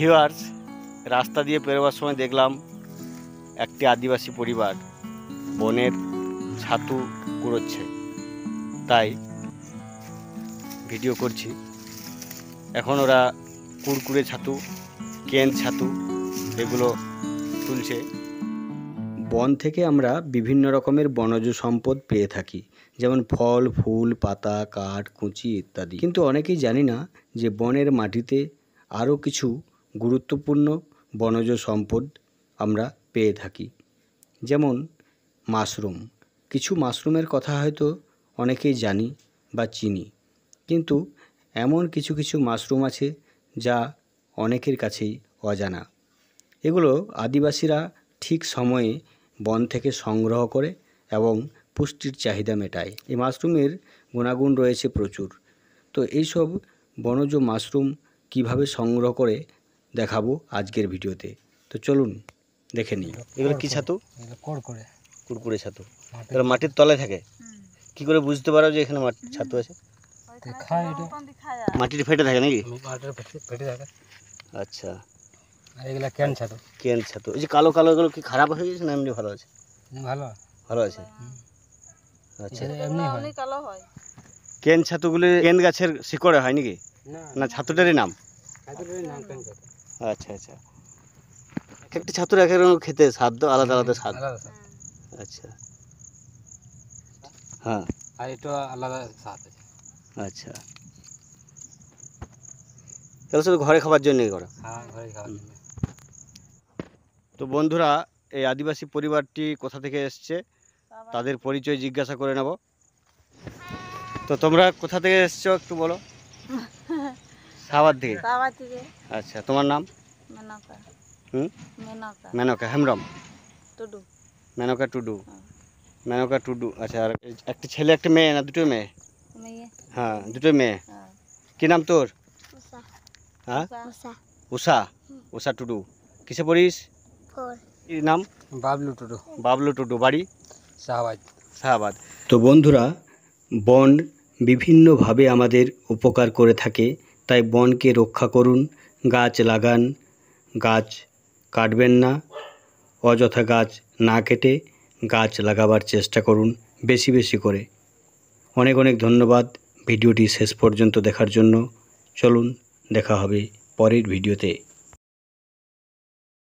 Viewers, রাস্তা দিয়ে পেরোবার সময় দেখলাম একটি আদিবাসী পরিবার বনের ছাতু কুড়োচ্ছে, তাই ভিডিও করছি। এখন ওরা কুড়কুড়ে ছাতু, কেন ছাতু এগুলো তুলছে। বন থেকে আমরা বিভিন্ন রকমের বনজ সম্পদ পেয়ে থাকি, যেমন ফল, ফুল, পাতা, কাঠ, কুঁচি ইত্যাদি। কিন্তু অনেকেই জানি না যে বনের মাটিতে আরও কিছু গুরুত্বপূর্ণ বনজ সম্পদ আমরা পেয়ে থাকি, যেমন মাশরুম। কিছু মাশরুমের কথা হয়তো অনেকেই জানি বা চিনি, কিন্তু এমন কিছু কিছু মাশরুম আছে যা অনেকের কাছেই অজানা। এগুলো আদিবাসীরা ঠিক সময়ে বন থেকে সংগ্রহ করে এবং পুষ্টির চাহিদা মেটায়। এই মাশরুমের গুণাগুণ রয়েছে প্রচুর। তো এইসব বনজ মাশরুম কিভাবে সংগ্রহ করে দেখাবো আজকের ভিডিওতে। তো চলুন দেখে নিই। এগুলো কি ছাতু? কুড়কুড়ে ছাতু। এগুলো মাটির তলায় থাকে। কি করে বুঝতে পারো যে এখানে ছাতু আছে? মাটির ফেটে থাকে নাকি? আচ্ছা, এগুলা কেন ছাতু? কেন ছাতু। এই যে কালো কালো এগুলো কি খারাপ হয়ে গেছে না এমনি ভালো আছে? ভালো আছে। আচ্ছা, এমনি কালো হয়। কেন ছাতুগুলি কেন গাছের শিকড়ে হয় নাকি? না ছাতুটারই নাম? আচ্ছা আচ্ছা, একটা ছাতুর এক এক রকম খেতে স্বাদ, আলাদা আলাদা স্বাদ। আচ্ছা, হ্যাঁ, আর এটা আলাদা স্বাদ আছে। আচ্ছা, তাহলে শুধু ঘরে খাবার জন্যই করা? হ্যাঁ, ঘরে খাওয়ার জন্য। তো বন্ধুরা, এই আদিবাসী পরিবারটি কোথা থেকে এসছে তাদের পরিচয় জিজ্ঞাসা করে নেব। তো তোমরা কোথা থেকে এসছো একটু বলো। সাহাবাদ থেকে। আচ্ছা, তোমার নাম? মেনকা। মেনকা হেমব্রম। টুডু। মেনকা টুডু। মেনকা টুডু। আচ্ছা, আর একটা ছেলে একটা মেয়ে না দুটো মেয়ে? হ্যাঁ, দুটো মেয়ে। কি নাম তোর? হ্যাঁ, উষা। উষা টুডু। কিসে পড়িস? কি নাম? বাবলু টুডু। বাবলু টুডু। বাড়ি? শাহবাজ। শাহবাদ। তো বন্ধুরা, বন বিভিন্নভাবে আমাদের উপকার করে থাকে, তাই বনকে রক্ষা করুন, গাছ লাগান, গাছ কাটবেন না, অযথা গাছ না কেটে গাছ লাগাবার চেষ্টা করুন বেশি বেশি করে। অনেক অনেক ধন্যবাদ ভিডিওটি শেষ পর্যন্ত দেখার জন্য। চলুন দেখা হবে পরের ভিডিওতে।